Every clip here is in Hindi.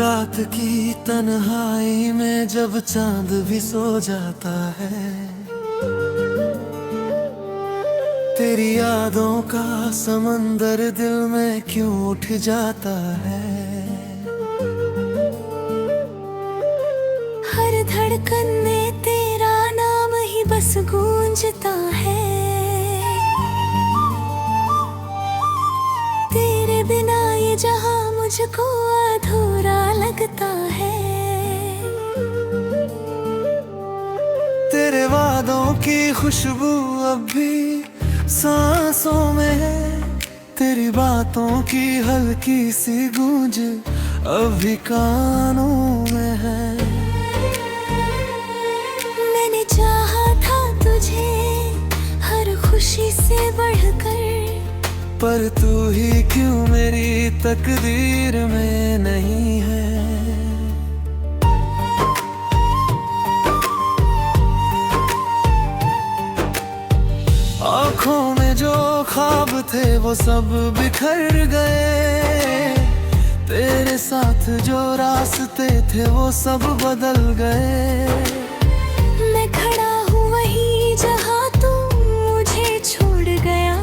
रात की तन्हाई में जब चांद भी सो जाता है, तेरी यादों का समंदर दिल में क्यों उठ जाता है। हर धड़कन में तेरा नाम ही बस गूंजता है। तेरे बिना ये जहां मुझको अधूरा लगता है। तेरे वादों की खुशबू अब भी सांसों में है, तेरी बातों की हल्की सी गूंज अब भी कानों में है। मैंने चाहा था तुझे हर खुशी से बढ़कर, पर तू ही क्यों मेरी तकदीर में नहीं है। आँखों में जो ख्वाब थे वो सब बिखर गए, तेरे साथ जो रास्ते थे वो सब बदल गए। मैं खड़ा हूँ वहीं जहाँ तू मुझे छोड़ गया।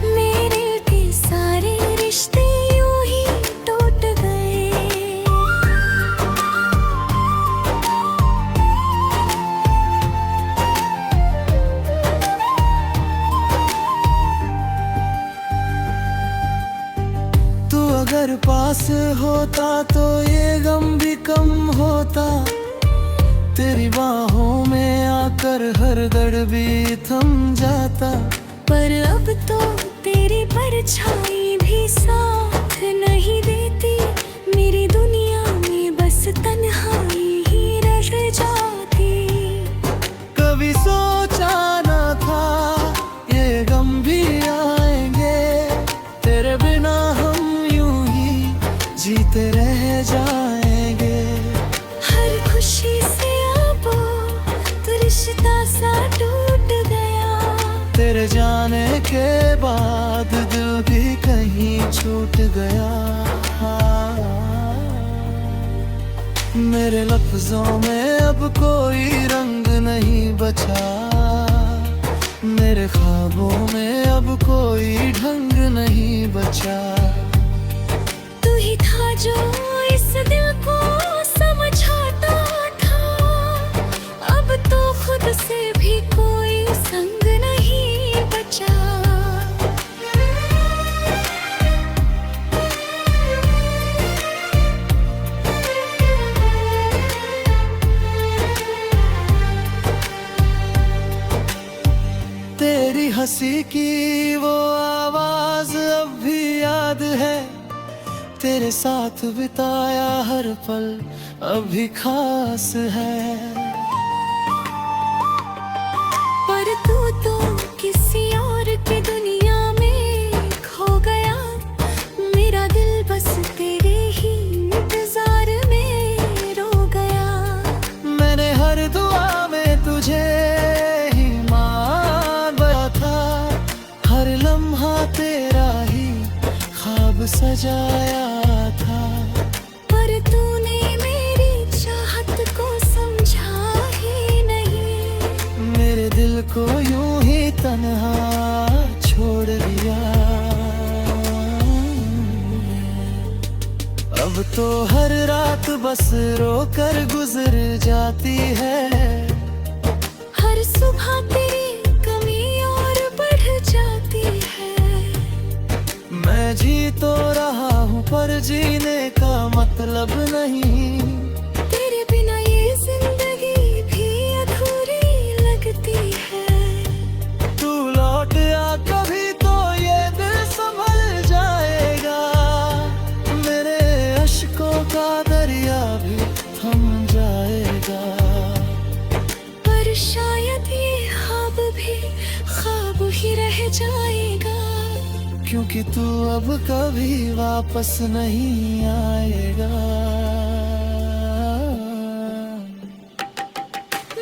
मेरे के सारे रिश्ते यूं ही टूट गए। तू अगर पास होता तो ये गम भी कम होता, तेरी बाहों में आकर हर दर्द भी थम जाता। पर अब तो तेरी परछाई भी साथ नहीं देती। मेरी दुनिया में बस तन्हाई ही रह जाती। कभी सोचा न था ये गम भी आएंगे, तेरे बिना हम यूं ही जीते रह जाएंगे। हर खुशी से अब तो रिश्ता सा टूट गया। तेरे जाने के बाद दिल भी कहीं छूट गया। मेरे लफ्जों में अब कोई रंग नहीं बचा, मेरे ख्वाबों में अब कोई ढंग नहीं बचा। तू ही था जो इस दिल को समझाता था। अब तो खुद से भी कोई संग नहीं बचा। तेरी हंसी की वो आवाज अब भी याद है, तेरे साथ बिताया हर पल अब भी खास है। पर तू तो किसी और की दुनिया में खो गया। मेरा दिल बस तेरे ही इंतजार में रो गया। मैंने हर दुआ में तुझे ही मांगा था, हर लम्हा तेरा ही ख्वाब सजाया था। पर तूने मेरी चाहत को समझा ही नहीं। मेरे दिल को यूं ही तन्हा छोड़ दिया। अब तो हर रात बस रोकर गुजर जाती है। हर सुबह तेरी कमी और बढ़ जाती है। मैं जी तो रहा हूँ पर जीने का मतलब नहीं। तेरे बिना ये जिंदगी भी अधूरी लगती है। तू लौट आ कभी तो ये दिल संभल जाएगा। मेरे अश्कों का दरिया भी थम जाएगा। पर शायद ये ख्वाब भी ख्वाब ही रह जाएगा। क्योंकि तू अब कभी वापस नहीं आएगा।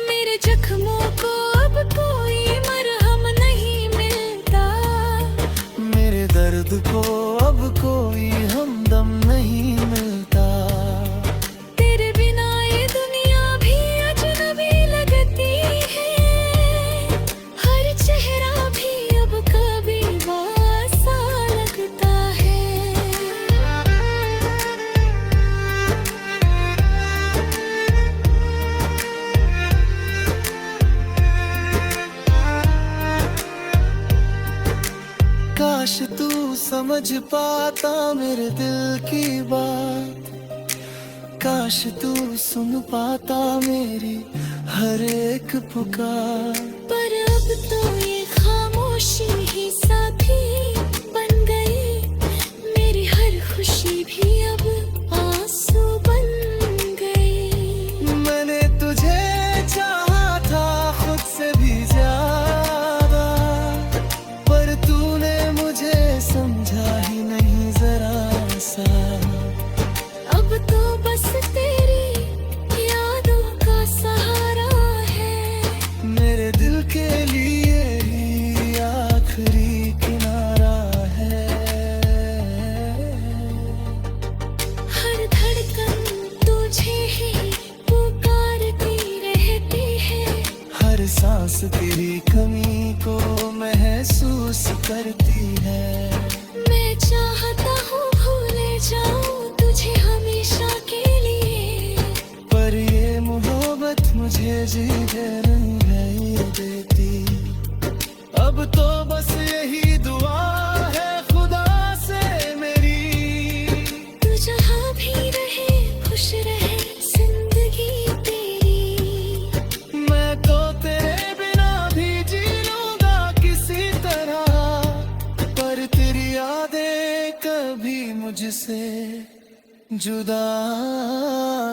मेरे जख्मों को अब कोई मरहम नहीं मिलता। दर्द को अब कोई हमदम नहीं मिलता। समझ पाता मेरे दिल की बात, काश तू सुन पाता मेरी हर एक पुकार। पर अब तो ये खामोशी ही साथी बन गई, मेरी हर खुशी भी अब आंसू बन गई। मैंने तुझे चाहा था खुद से भी ज्यादा, पर तूने मुझे समझा ही नहीं जरा सा। अब तो बस तेरी यादों का सहारा है, मेरे दिल के लिए ही आखिरी किनारा है। हर धड़कन तुझे ही पुकारती रहती है, हर सांस तेरी कमी को महसूस करती है। मैं चाहता हूँ भूले जाऊं तुझे हमेशा के लिए, पर ये मोहब्बत मुझे जीने नहीं देती। अब तो बस यही दुआ है खुदा से मेरी, तू जहाँ भी रहे खुश रहे जिंदगी तेरी। मैं तो तेरे बिना भी जी लूंगा किसी तरह, पर तेरी यादें कभी मुझसे जुदा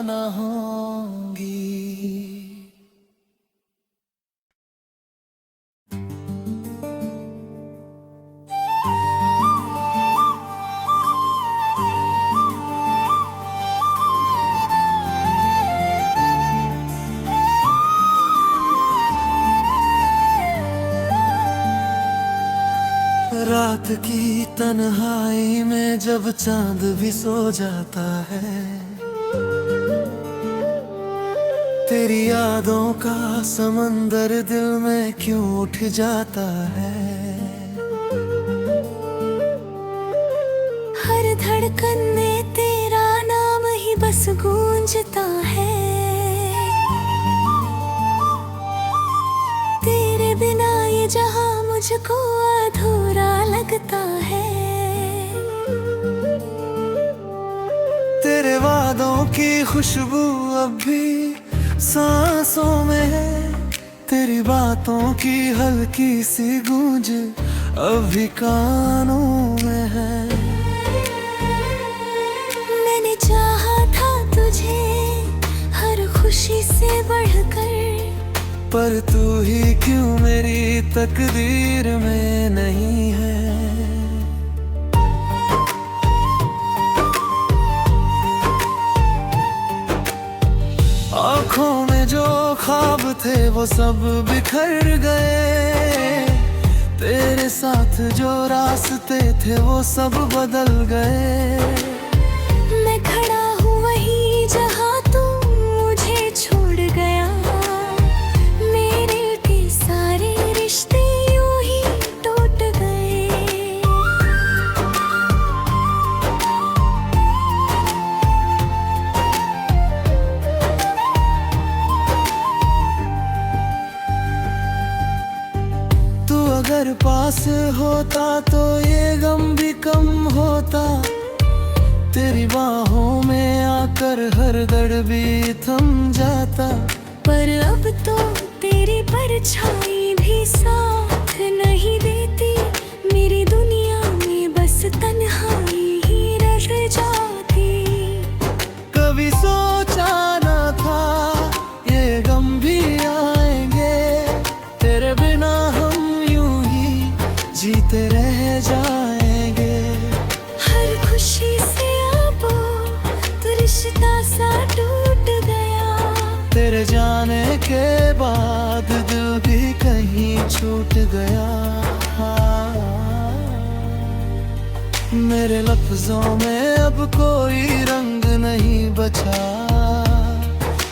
ना होंगी। रात की तन्हाई में जब चांद भी सो जाता है, तेरी यादों का समंदर दिल में क्यों उठ जाता है। हर धड़कन में तेरा नाम ही बस गूंजता है, तेरे बिना ये जहां मुझको अधूरा लगता है। तेरे वादों की खुशबू अब भी सांसों में है, तेरी बातों की हल्की सी गूंज अब भी कानों में है। मैंने चाहा था तुझे हर खुशी से बढ़कर, पर तू ही क्यों मेरी तकदीर में नहीं है। आँखों में जो ख्वाब थे वो सब बिखर गए, तेरे साथ जो रास्ते थे वो सब बदल गए। मैं खड़ा हूँ वहीं जहाँ तू मुझे छोड़ गया, मेरे के सारे रिश्ते यूं ही टूट गए। तू अगर पास होता तो ये गम भी कम होता, तेरी बाहों में आकर हर दर्द भी थम जाता। पर अब तो तेरी परछाई भी साथ नहीं देती, मेरी दुनिया में बस तन्हाई ही रह जाती। कभी सोचा न था ये गम भी आएंगे, तेरे बिना हम यूं ही जीते रह जाएंगे। हर खुशी से अब तो रिश्ता सा टूट गया, तेरे जाने के बाद दिल भी कहीं छूट गया। मेरे लफ्जों में अब कोई रंग नहीं बचा,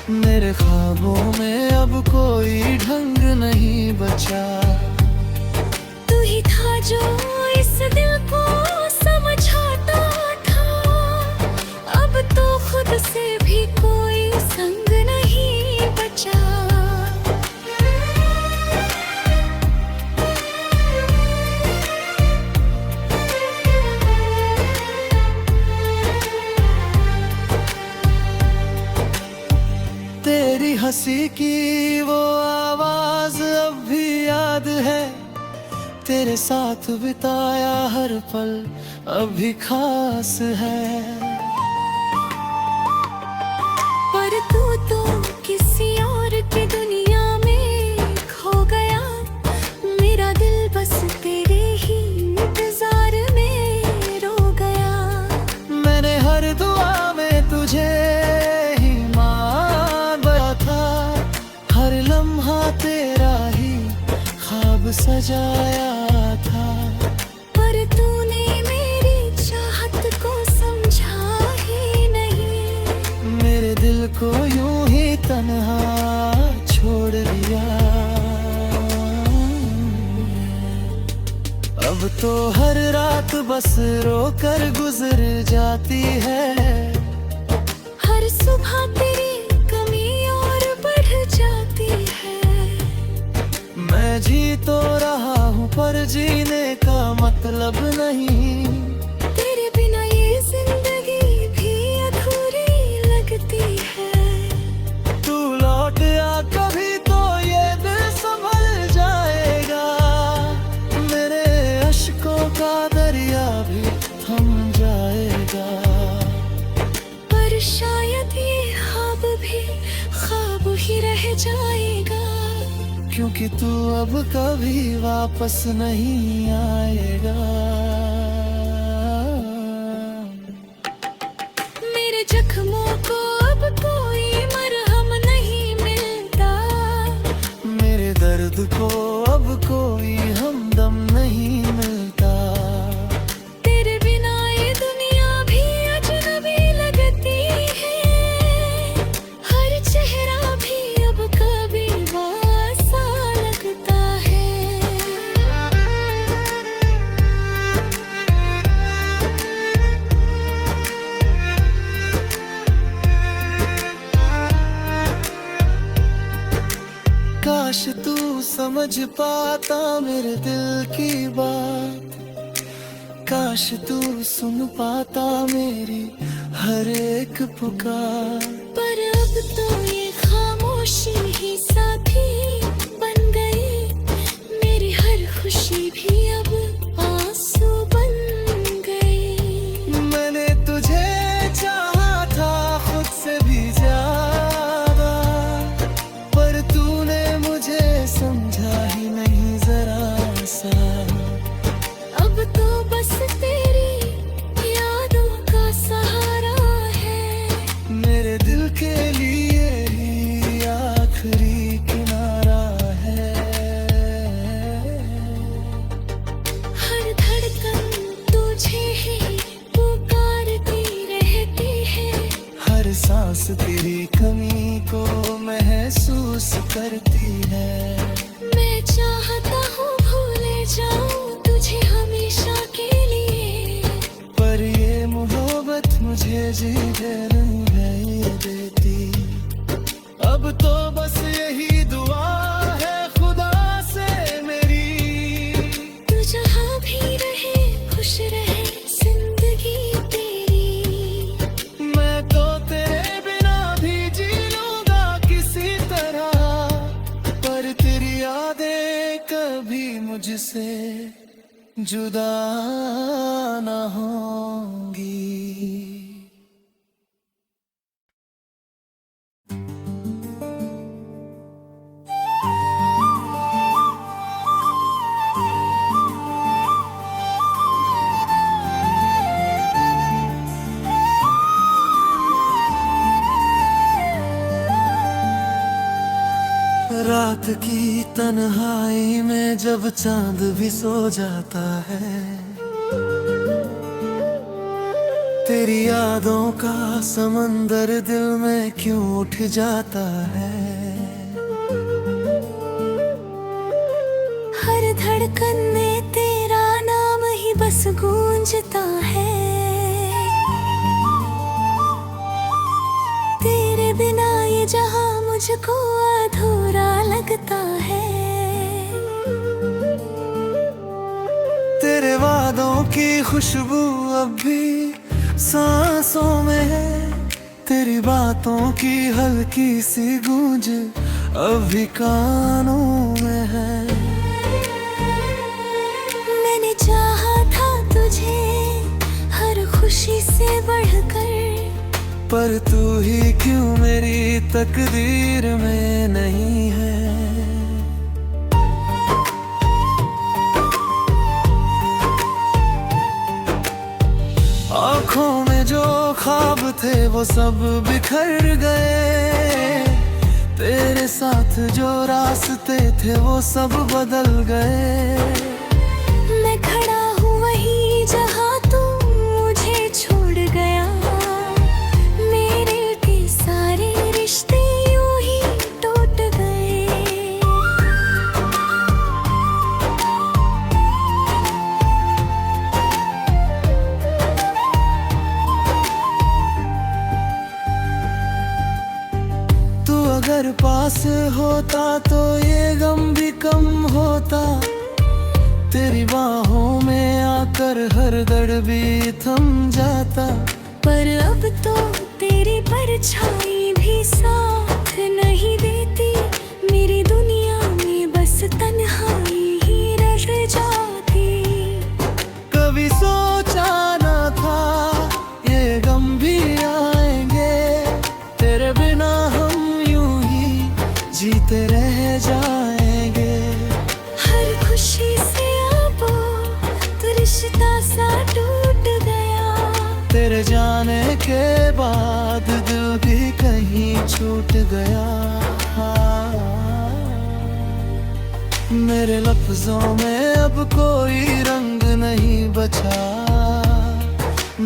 मेरे ख्वाबों में अब कोई ढंग नहीं बचा। तू ही था जो इस दिल को समझाता था, अब तो खुद से भी कोई संग नहीं बचा। हंसी की वो आवाज अब भी याद है, तेरे साथ बिताया हर पल अब भी खास है। पर तू तो किसी और की दुनिया में खो गया, मेरा दिल बस तेरे ही इंतजार में रो गया। मैंने हर दुआ में तुझे ही मांगा था, हर लम्हा तेरा ही ख्वाब सजाया था। पर तूने मेरी चाहत को समझा ही नहीं, मेरे दिल को यूं ही तन्हा छोड़ दिया। अब तो हर रात बस रोकर गुजर जाती है, हर सुबह तेरी कमी और बढ़ जाती है। मैं जी तो रहा हूँ पर जीने का मतलब नहीं, तेरे बिना ये जिंदगी भी अधूरी लगती है। तू लौट आ कभी तो ये दिल संभल जाएगा, मेरे अश्कों का दरिया भी थम जाएगा। पर शायद ये ख्वाब भी ख्वाब ही रह जाएगा, क्योंकि तू अब कभी वापस नहीं आएगा। मेरे जख्मों को अब कोई मरहम नहीं मिलता, मेरे दर्द को अब कोई हमदम नहीं मिलता। तेरे बिना ये दुनिया भी अजनबी लगती है, हर चेहरा भी अब कभी वैसा लगता है। काश तू समझ पाता मेरे दिल की बात, काश तू सुन पाता मेरी हर एक पुकार। पर अब तो ये खामोशी ही साथी बन गई, मेरी हर खुशी भी अब आंसू बन गई। मैंने तुझे चाहा था खुद से भी ज्यादा, पर तूने मुझे समझा ही नहीं जरा सा। अब तो बस तेरी यादों का सहारा है, मेरे दिल के लिए ही आखिरी किनारा है। हर धड़कन तुझे ही पुकारती रहती है, हर सांस तेरी कमी को महसूस करती है। मैं चाहता हूँ भूले जाऊं तुझे हमेशा के लिए, पर ये मोहब्बत मुझे जीने नहीं देती। अब तो बस यही दुआ है खुदा से मेरी, तू जहाँ भी रहे खुश रहे जिंदगी तेरी। मैं तो तेरे बिना भी जी लूंगा किसी तरह, पर तेरी यादें कभी मुझसे जुदा ना होंगी। रात की तन्हाई में जब चांद भी सो जाता है, तेरी यादों का समंदर दिल में क्यों उठ जाता है। हर धड़कन में तेरा नाम ही बस गूंजता है, तेरे बिना ये जहां मुझको अधूरा लगता है। तेरे वादों की खुशबू अब भी सांसों में है, तेरी बातों की हल्की सी गूंज अभी कानों में है। मैंने चाहा था तुझे हर खुशी से बढ़कर, पर तू ही क्यों मेरी तकदीर में नहीं है। आँखों में जो ख्वाब थे वो सब बिखर गए, तेरे साथ जो रास्ते थे वो सब बदल गए। मैं खड़ा हूँ वहीं जहाँ तू मुझे छोड़ गया, मेरे के सारे रिश्ते यूं ही टूट गए। तू अगर पास होता तो ये गम भी कम होता, तेरी बाहों में आकर हर दर्द भी थम जाता। पर अब तो तेरी परछाई भी साथ नहीं देती, मेरी दुनिया में बस तन्हाई ही रह जाती। कभी सोचा न था ये गम भी आएंगे, तेरे बिना हम यूं ही जीते रह जाएंगे। हर खुशी से अब तो रिश्ता सा टूट गया, तेरे जाने के बाद दिल भी कहीं छूट गया। मेरे लफ्जों में अब कोई रंग नहीं बचा,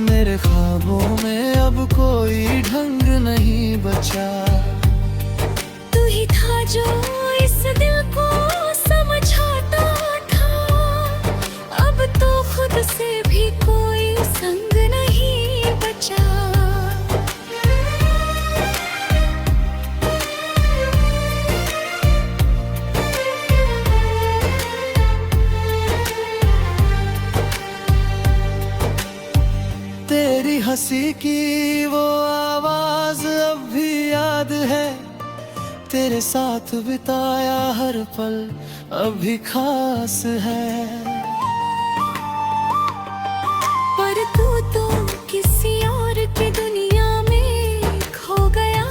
मेरे ख्वाबों में अब कोई ढंग नहीं बचा। तू ही था जो इस दिल को समझाता था, अब तो खुद से भी कोई संग नहीं बचा। तेरी हंसी की वो आवाज अब भी याद है, तेरे साथ बिताया हर पल अभी खास है। पर तू तो किसी और की दुनिया में खो गया,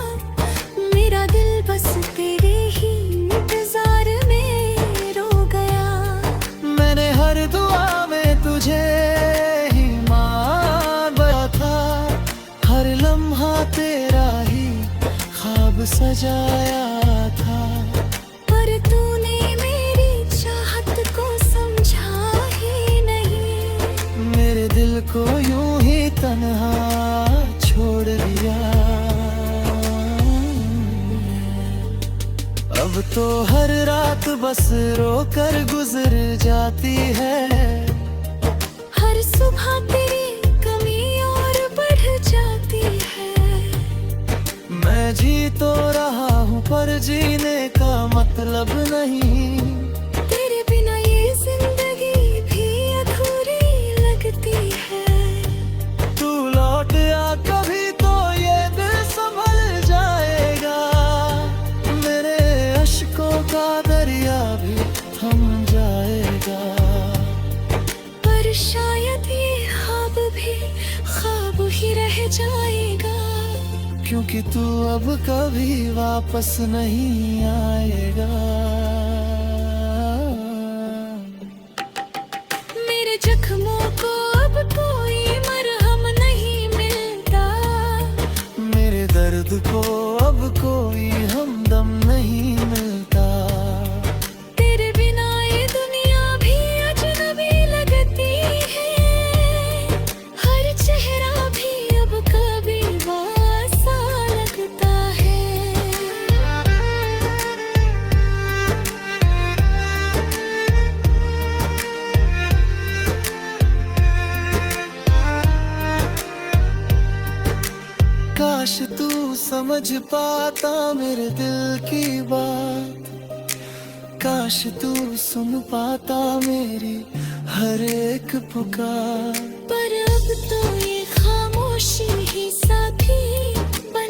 मेरा दिल बस तेरे ही इंतजार में रो गया। मैंने हर दुआ में तुझे ही मांगा था, हर लम्हा तेरा ही ख्वाब सजाया था। पर तूने मेरी चाहत को समझा ही नहीं, मेरे दिल को यूं ही तन्हा छोड़ दिया। अब तो हर रात बस रोकर गुजर जाती है, हर सुबह तेरी कमी और बढ़ जाती है। मैं जी तो रहा हूँ पर जीने का मतलब नहीं, तेरे बिना ये जिंदगी भी अधूरी लगती है। तू लौट आ कभी तो ये दिल संभल जाएगा, मेरे अश्कों का दरिया भी थम जाएगा। पर शायद ये ख्वाब भी ख्वाब ही रह जाएगा, क्योंकि तू अब कभी वापस नहीं आएगा। मेरे जख्मों को अब कोई मरहम नहीं मिलता, मेरे दर्द को अब कोई हमदम नहीं मिलता। तेरे बिना ये दुनिया भी अजनबी लगती है, हर चेहरा भी अब कभी वैसा लगता है। काश तू समझ पाता मेरे दिल की बात, काश तू सुन पाता मेरी हर एक पुकार। पर अब तो ये खामोशी ही साथी बन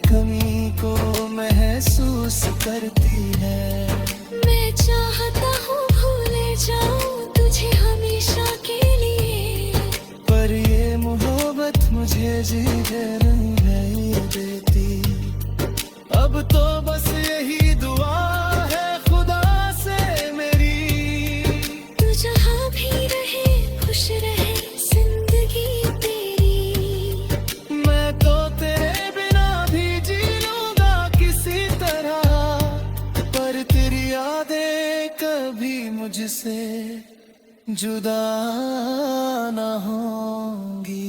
कमी को महसूस करती है। मैं चाहता हूँ भूले जाऊं तुझे हमेशा के लिए, पर ये मोहब्बत मुझे जीने नहीं देती। अब तो बस यही दुआ है खुदा से मेरी, तू जहाँ भी रहे खुश रहे जिंदगी तेरी। मैं तो तेरे बिना भी जी लूंगा किसी तरह, पर तेरी यादें कभी मुझसे जुदा ना होंगी।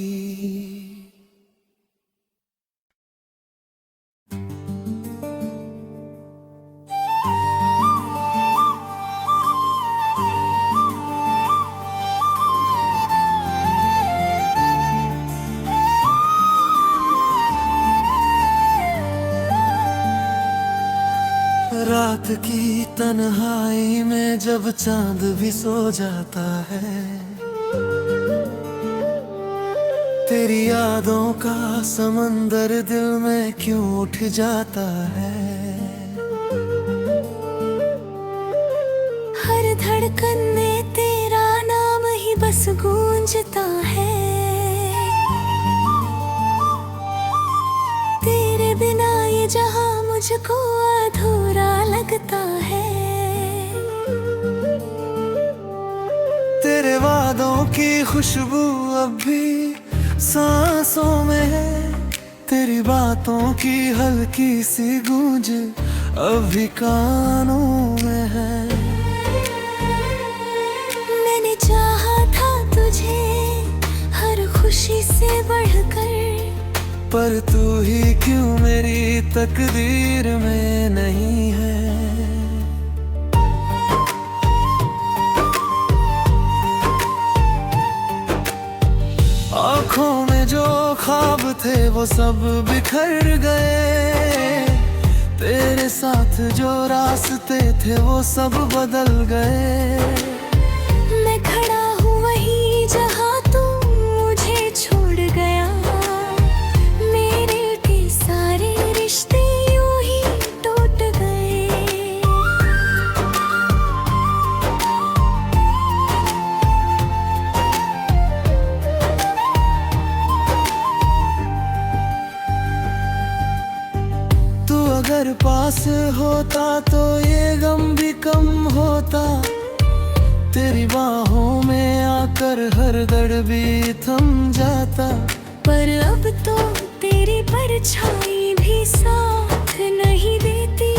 रात की तन्हाई में जब चांद भी सो जाता है, तेरी यादों का समंदर दिल में क्यों उठ जाता है। हर धड़कन में तेरा नाम ही बस गूंजता है, तेरे बिना ये जहां मुझको अधूरा लगता है। तेरे वादों की खुशबू अब भी सांसों में है, तेरी बातों की हल्की सी गूंज अब भी कानों में है। मैंने चाहा था तुझे हर खुशी से बढ़कर, पर तू ही क्यों मेरी तकदीर में नहीं है। आँखों में जो ख्वाब थे वो सब बिखर गए, तेरे साथ जो रास्ते थे वो सब बदल गए। मैं खड़ा हूँ वहीं जहाँ तू मुझे छोड़ गया, मेरे के सारे रिश्ते यूं ही टूट गए। तू अगर पास होता तो ये गम भी कम होता, तेरी बाहों में आकर हर दर्द भी थम जाता। पर अब तो तेरी परछाई भी साथ नहीं देती,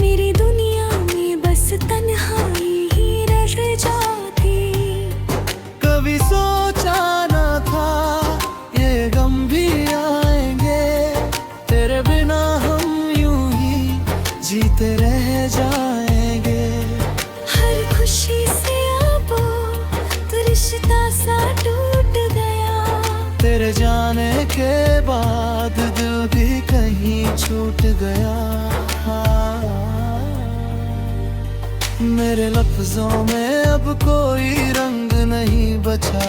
मेरी दुनिया में बस तन्हाई ही रह जाती। कभी सोचा न था ये गम भी आएंगे, तेरे बिना हम यूं ही जीते रह जाएंगे। हर खुशी से अब तो रिश्ता सा टूट गया, तेरे जाने के बाद दिल भी कहीं छूट गया। मेरे लफ्जों में अब कोई रंग नहीं बचा,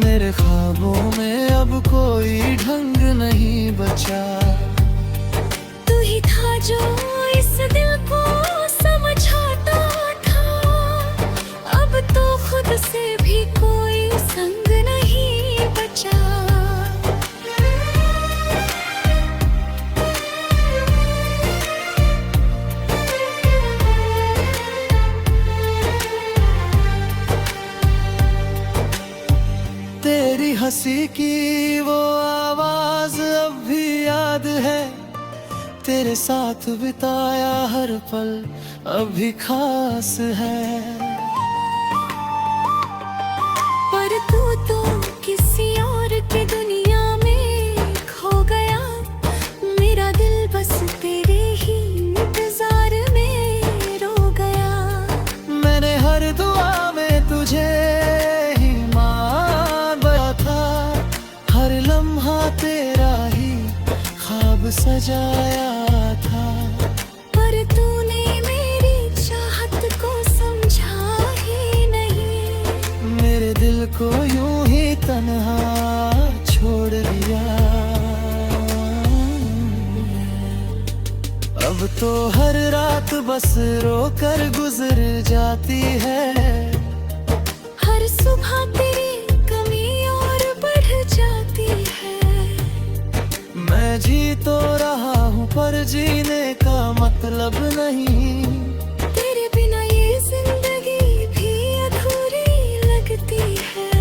मेरे ख्वाबों में अब कोई ढंग नहीं बचा। तू ही था जो इस दिल को समझाता था, अब तो खुद से भी कोई संग नहीं बचा। तेरी हंसी की वो आवाज अब भी याद है, तेरे साथ बिताया हर पल अब भी खास है। पर तू तो किसी और की दुनिया में खो गया, मेरा दिल बस तेरे ही इंतजार में रो गया। मैंने हर दुआ में तुझे ही मांगा था, हर लम्हा तेरा ही ख्वाब सजाया था। पर तूने मेरी चाहत को समझा ही नहीं, मेरे दिल को यूं ही तन्हा छोड़ दिया। अब तो हर रात बस रोकर गुजर जाती है। हर सुबह तेरी कमी और बढ़ जाती है। मैं जी तो रहा हूँ पर जीने का मतलब नहीं। तेरे बिना ये जिंदगी भी अधूरी लगती है।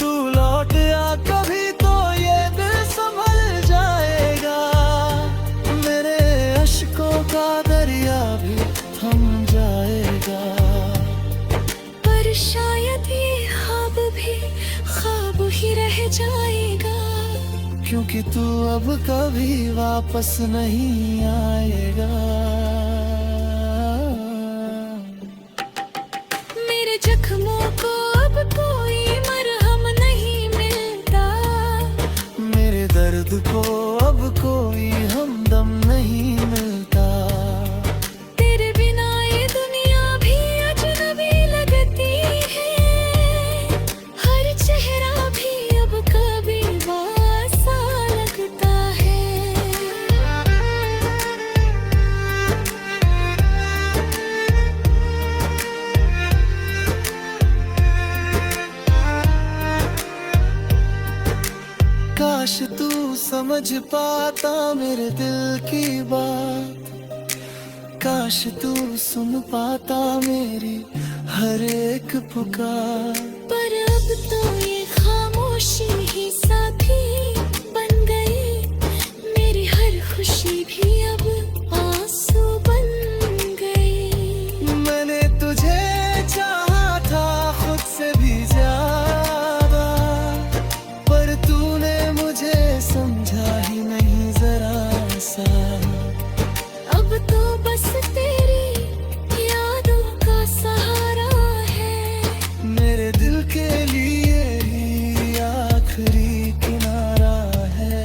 तू लौट आ कभी तो ये दिल संभल जाएगा। मेरे अश्कों का दरिया भी थम जाएगा। पर शायद ये ख्वाब भी ख्वाब ही रह जाएगा। क्योंकि तू अब कभी वापस नहीं आएगा। मेरे जख्मों को अब कोई मरहम नहीं मिलता। मेरे दर्द को अब कोई हमदम नहीं मिलता। तेरे बिना ये दुनिया भी अजनबी लगती है। हर चेहरा भी अब कभी सा लगता है। काश तू समझ पाता मेरे दिल की बात। काश तू सुन पाता मेरी हर एक पुकार। पर अब तो ये खामोशी ही साथी बन गई। मेरी हर खुशी भी अब आंसू बन गई। मैंने तुझे चाहा था खुद से भी ज्यादा, पर तूने मुझे समझा ही नहीं जरा सा। अब तो बस तेरी यादों का सहारा है। मेरे दिल के लिए ही आखिरी किनारा है।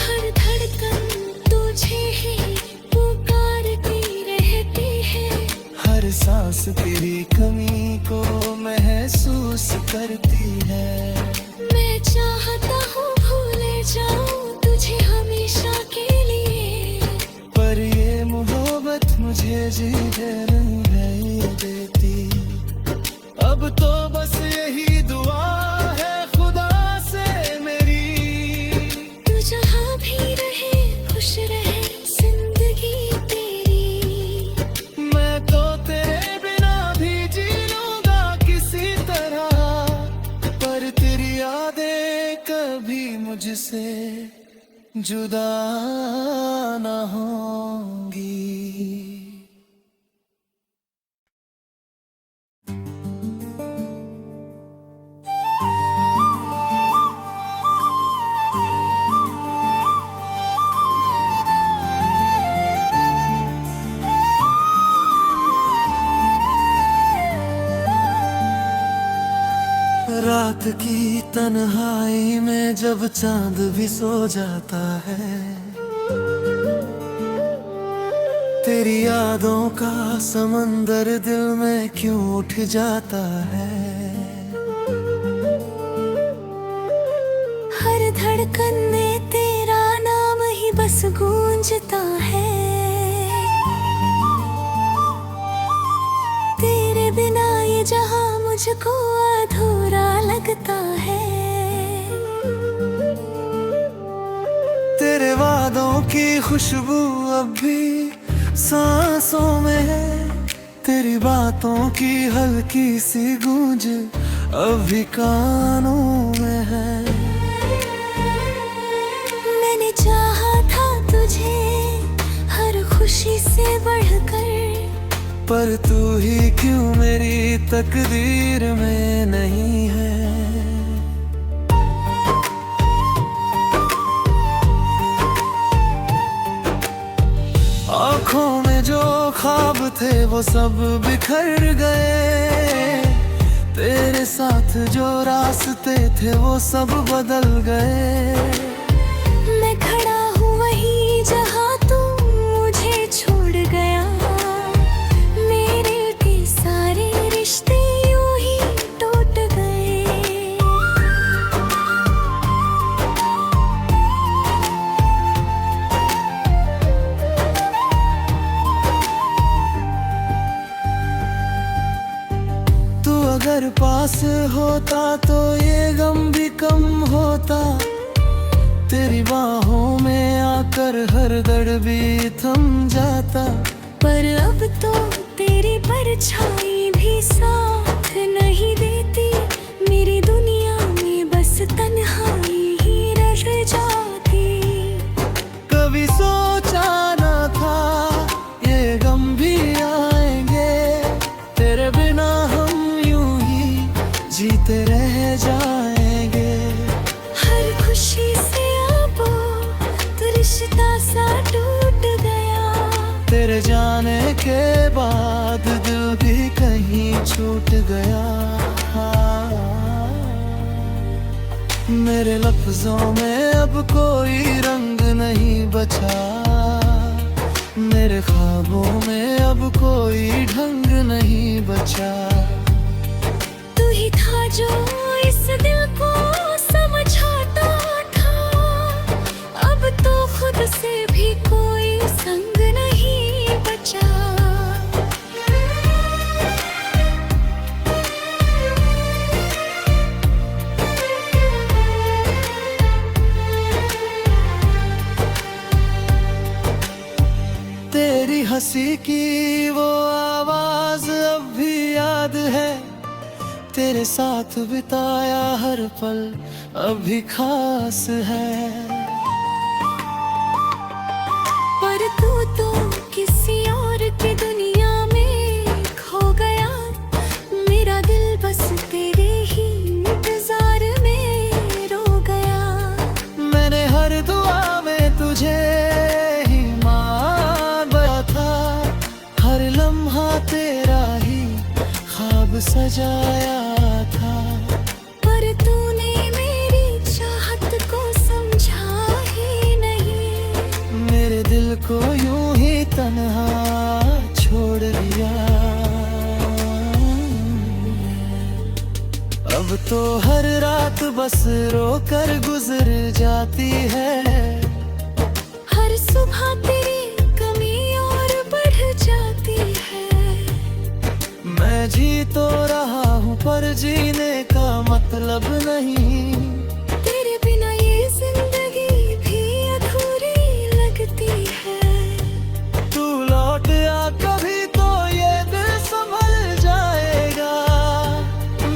हर धड़कन तुझे ही पुकारती रहती है। हर सांस तेरी कमी को महसूस करती है। मैं चाहता हूँ भूले जाऊं तुझे हमेशा के लिए। पर ये मोहब्बत मुझे जीने नहीं देती। अब तो बस यही दुआ है खुदा से मेरी। तू जहाँ भी रहे खुश रहे जिंदगी तेरी। मैं तो तेरे बिना भी जी लूंगा किसी तरह, पर तेरी यादें कभी मुझसे जुदा ना होंगी। रात की तन्हाई में जब चांद भी सो जाता है, तेरी यादों का समंदर दिल में क्यों उठ जाता है। हर धड़कन में तेरा नाम ही बस गूंजता है। तेरे बिना ये जहां मुझको अधूरा लगता है। तेरे वादों की खुशबू अब भी सांसों में है। तेरी बातों की हल्की सी गूंज अब भी कानों में है। मैंने चाहा था तुझे हर खुशी से बढ़कर, पर तू ही क्यों मेरी तकदीर में नहीं है। आँखों में जो ख्वाब थे वो सब बिखर गए। तेरे साथ जो रास्ते थे वो सब बदल गए। मैं खड़ा हूँ वहीं जहाँ तू मुझे छोड़ गया। मेरे के सारे रिश्ते यूं ही टूट गए। पास होता तो ये गम भी कम होता, तेरी बाहों में आकर हर दर्द भी थम जाता। पर अब तो तेरी परछाई भी साथ नहीं देती, मेरी दुनिया में बस तन्हाई ही रह जाती। कभी सोचा न था ये गम भी आएंगे, तेरे बिना हम यूं ही जीते रह जाएंगे। हर खुशी से अब तो रिश्ता सा टूट गया, तेरे जाने के बाद दिल भी कहीं छूट गया। मेरे लफ्जों में अब कोई रंग नहीं बचा, मेरे ख्वाबों में अब कोई ढंग नहीं बचा। तू ही था जो इस दिल को समझाता था, अब तो खुद से भी कोई संग नहीं बचा। तेरी हंसी की वो आवाज अब भी याद है, तेरे साथ बिताया हर पल अभी खास है। पर तू तो किसी और की दुनिया में खो गया, मेरा दिल बस तेरे ही इंतजार में रो गया। मैंने हर दुआ में तुझे ही मांगा था, हर लम्हा तेरा ही ख्वाब सजाया था। पर तूने मेरी चाहत को समझा ही नहीं, मेरे दिल को यूं ही तन्हा छोड़ दिया। अब तो हर रात बस रोकर गुजर जाती है, हर सुबह तेरी कमी और बढ़ जाती है। मैं जी तो रहा हूँ पर जीने का मतलब नहीं, तेरे बिना ये जिंदगी भी अधूरी लगती है। तू लौट आ कभी तो ये दिल संभल जाएगा,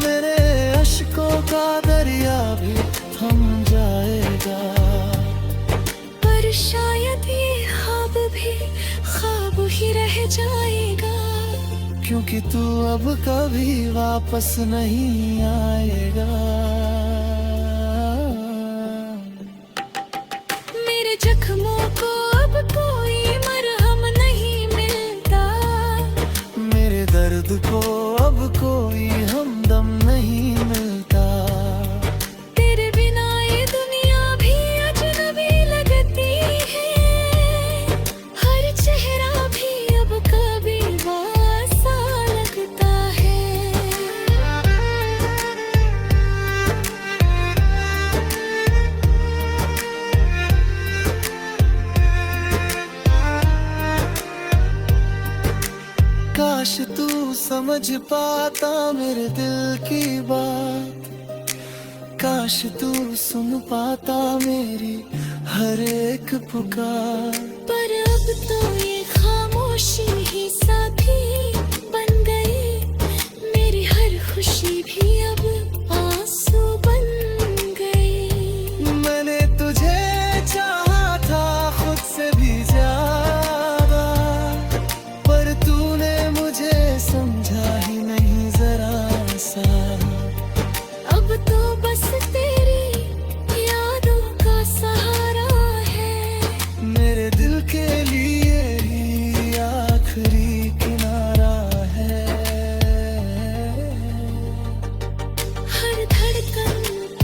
मेरे अश्कों का दरिया भी थम जाएगा। पर शायद ये ख्वाब भी ख्वाब ही रह जाएगा, क्योंकि तू अब कभी वापस नहीं आएगा। मेरे जख्मों को अब कोई मरहम नहीं मिलता, मेरे दर्द को अब कोई हमदम नहीं मिलता। तेरे बिना ये दुनिया भी अजनबी लगती है, हर चेहरा भी अब कभी सा लगता है। काश तू समझ पाता मेरे दिल की बात, काश तू सुन पाता मेरी हर एक पुकार। पर अब तो ये खामोशी ही साथी बन गई, मेरी हर खुशी भी अब आंसू बन गई। मैंने तुझे चाहा था खुद से भी ज्यादा, पर तूने मुझे समझा ही नहीं जरा सा। अब तो बस तेरी यादों का सहारा है, मेरे दिल के लिए ही आखिरी किनारा है। हर धड़कन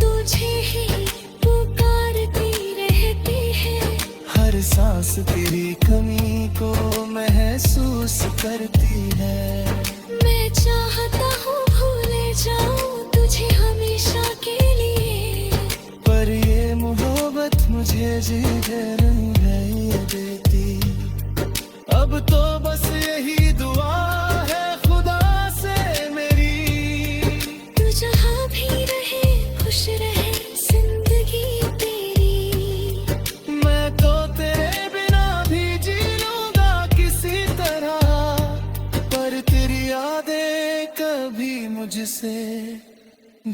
तुझे ही पुकारती रहती है, हर सांस तेरी कमी को महसूस करती है। मैं चाहता हूँ भूले जाऊँ तुझे हमेशा के लिए, पर ये मोहब्बत मुझे जिगर नहीं देती। अब तो बस यही दुआ है खुदा से मेरी, तुझ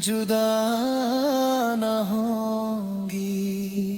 जुदा ना होंगी।